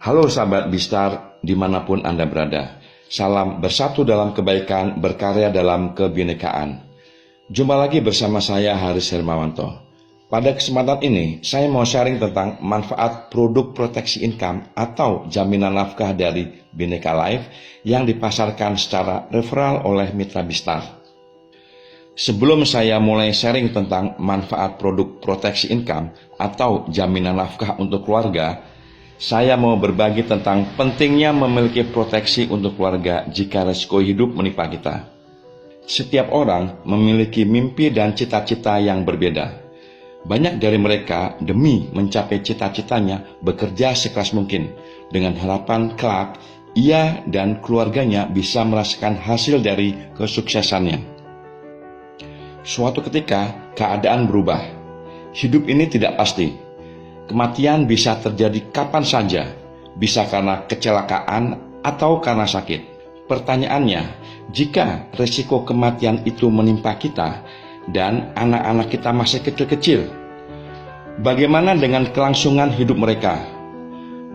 Halo sahabat Bistar, dimanapun Anda berada. Salam bersatu dalam kebaikan, berkarya dalam kebinekaan. Jumpa lagi bersama saya Haris Hermawanto. Pada kesempatan ini, saya mau sharing tentang manfaat produk proteksi income atau jaminan nafkah dari Bhinneka Life yang dipasarkan secara referral oleh Mitra Bistar. Sebelum saya mulai sharing tentang manfaat produk proteksi income atau jaminan nafkah untuk keluarga, saya mau berbagi tentang pentingnya memiliki proteksi untuk keluarga jika resiko hidup menimpa kita. Setiap orang memiliki mimpi dan cita-cita yang berbeda. Banyak dari mereka demi mencapai cita-citanya bekerja sekeras mungkin dengan harapan kelak ia dan keluarganya bisa merasakan hasil dari kesuksesannya. Suatu ketika, keadaan berubah. Hidup ini tidak pasti. Kematian bisa terjadi kapan saja, bisa karena kecelakaan atau karena sakit. Pertanyaannya, jika risiko kematian itu menimpa kita dan anak-anak kita masih kecil-kecil, bagaimana dengan kelangsungan hidup mereka?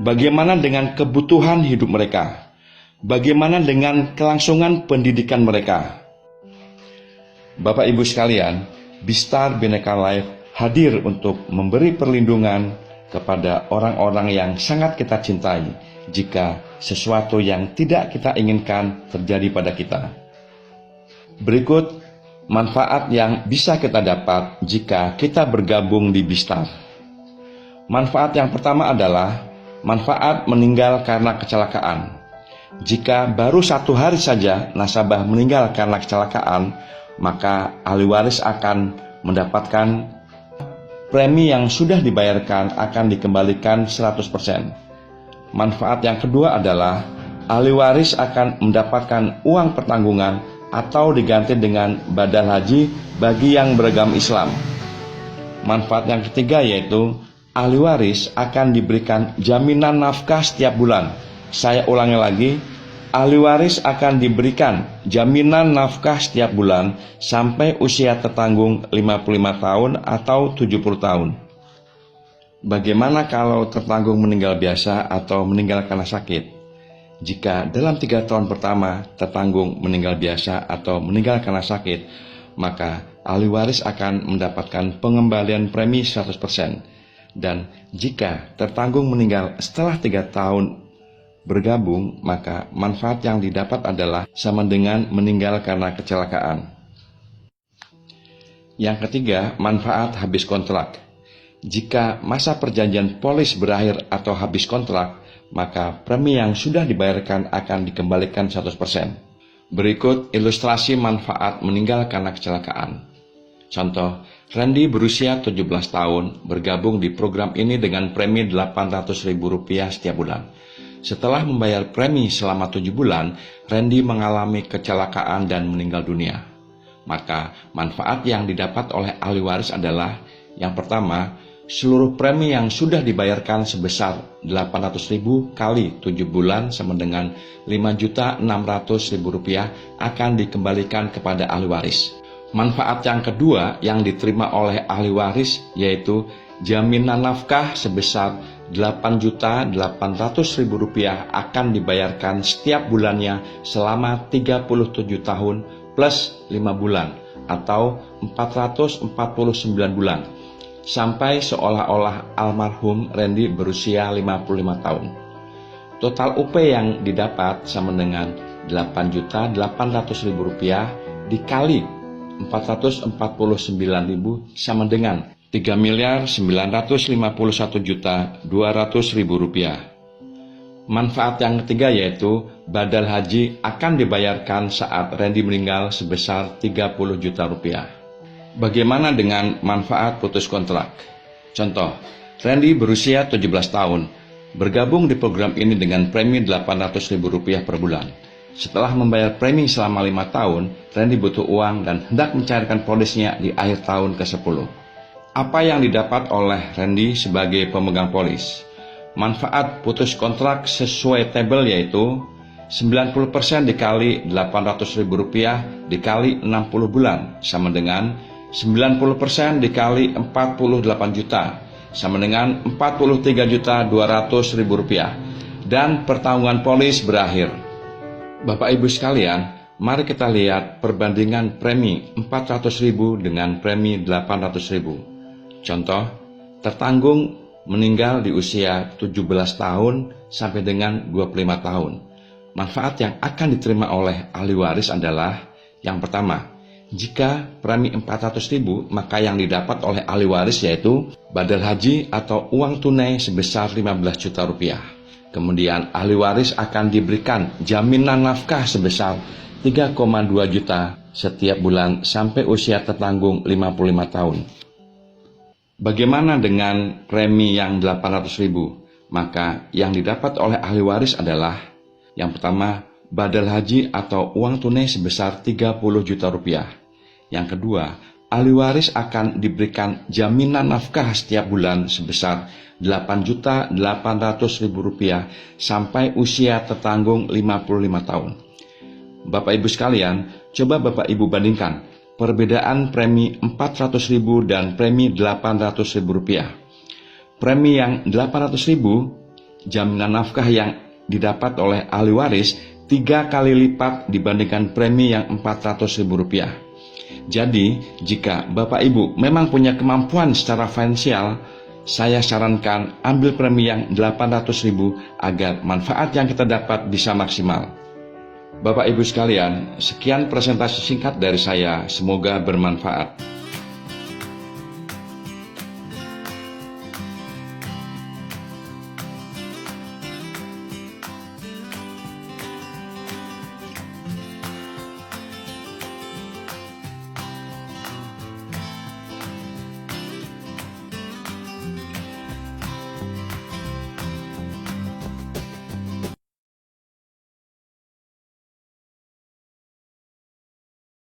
Bagaimana dengan kebutuhan hidup mereka? Bagaimana dengan kelangsungan pendidikan mereka? Bapak Ibu sekalian, Bistar Bhinneka Life hadir untuk memberi perlindungan kepada orang-orang yang sangat kita cintai jika sesuatu yang tidak kita inginkan terjadi pada kita. Berikut manfaat yang bisa kita dapat jika kita bergabung di Bistar. Manfaat yang pertama adalah manfaat meninggal karena kecelakaan. Jika baru 1 hari saja nasabah meninggal karena kecelakaan, maka ahli waris akan mendapatkan premi yang sudah dibayarkan akan dikembalikan 100%. Manfaat yang kedua adalah ahli waris akan mendapatkan uang pertanggungan atau diganti dengan badal haji bagi yang beragama Islam. Manfaat yang ketiga yaitu ahli waris akan diberikan jaminan nafkah setiap bulan. Saya ulangi lagi, ahli waris akan diberikan jaminan nafkah setiap bulan sampai usia tertanggung 55 tahun atau 70 tahun. Bagaimana kalau tertanggung meninggal biasa atau meninggal karena sakit? Jika dalam 3 tahun pertama tertanggung meninggal biasa atau meninggal karena sakit, maka ahli waris akan mendapatkan pengembalian premi 100%. Dan jika tertanggung meninggal setelah 3 tahun bergabung, maka manfaat yang didapat adalah sama dengan meninggal karena kecelakaan. Yang ketiga, manfaat habis kontrak. Jika masa perjanjian polis berakhir atau habis kontrak, maka premi yang sudah dibayarkan akan dikembalikan 100%. Berikut ilustrasi manfaat meninggal karena kecelakaan. Contoh, Randy berusia 17 tahun bergabung di program ini dengan premi Rp800.000 setiap bulan. Setelah membayar premi selama 7 bulan, Randy mengalami kecelakaan dan meninggal dunia. Maka manfaat yang didapat oleh ahli waris adalah yang pertama, seluruh premi yang sudah dibayarkan sebesar Rp800.000 kali 7 bulan sama dengan Rp5.600.000 akan dikembalikan kepada ahli waris. Manfaat yang kedua yang diterima oleh ahli waris yaitu jaminan nafkah sebesar Rp8.800.000 akan dibayarkan setiap bulannya selama 37 tahun plus 5 bulan atau 449 bulan sampai seolah-olah almarhum Randy berusia 55 tahun. Total UP yang didapat sama dengan Rp8.800.000 dikali 449.000 sama dengan Rp3.951.200.000. Manfaat yang ketiga yaitu badal haji akan dibayarkan saat Randy meninggal sebesar Rp30 juta. Bagaimana dengan manfaat putus kontrak? Contoh, Randy berusia 17 tahun, bergabung di program ini dengan premi Rp800.000 per bulan. Setelah membayar premi selama 5 tahun, Randy butuh uang dan hendak mencairkan polisnya di akhir tahun ke-10. Apa yang didapat oleh Randy sebagai pemegang polis? Manfaat putus kontrak sesuai tabel yaitu 90% dikali Rp800.000 dikali 60 bulan sama dengan 90% dikali 48 juta sama dengan Rp43.200.000 dan pertarungan polis berakhir. Bapak Ibu sekalian, mari kita lihat perbandingan premi 400.000 dengan premi 800.000. Contoh, tertanggung meninggal di usia 17 tahun sampai dengan 25 tahun. Manfaat yang akan diterima oleh ahli waris adalah yang pertama, jika premi 400.000, maka yang didapat oleh ahli waris yaitu badal haji atau uang tunai sebesar 15 juta rupiah. Kemudian ahli waris akan diberikan jaminan nafkah sebesar 3,2 juta setiap bulan sampai usia tertanggung 55 tahun. Bagaimana dengan premi yang 800.000? Maka yang didapat oleh ahli waris adalah yang pertama, badal haji atau uang tunai sebesar 30 juta rupiah. Yang kedua, ahli waris akan diberikan jaminan nafkah setiap bulan sebesar 8.800.000 rupiah sampai usia tertanggung 55 tahun. Bapak Ibu sekalian, coba Bapak Ibu bandingkan perbedaan premi 400.000 dan premi 800.000 rupiah. Premi yang 800.000, jaminan nafkah yang didapat oleh ahli waris 3 kali lipat dibandingkan premi yang 400.000 rupiah. Jadi, jika Bapak Ibu memang punya kemampuan secara finansial, saya sarankan ambil premi yang 800.000 agar manfaat yang kita dapat bisa maksimal. Bapak Ibu sekalian, sekian presentasi singkat dari saya, semoga bermanfaat.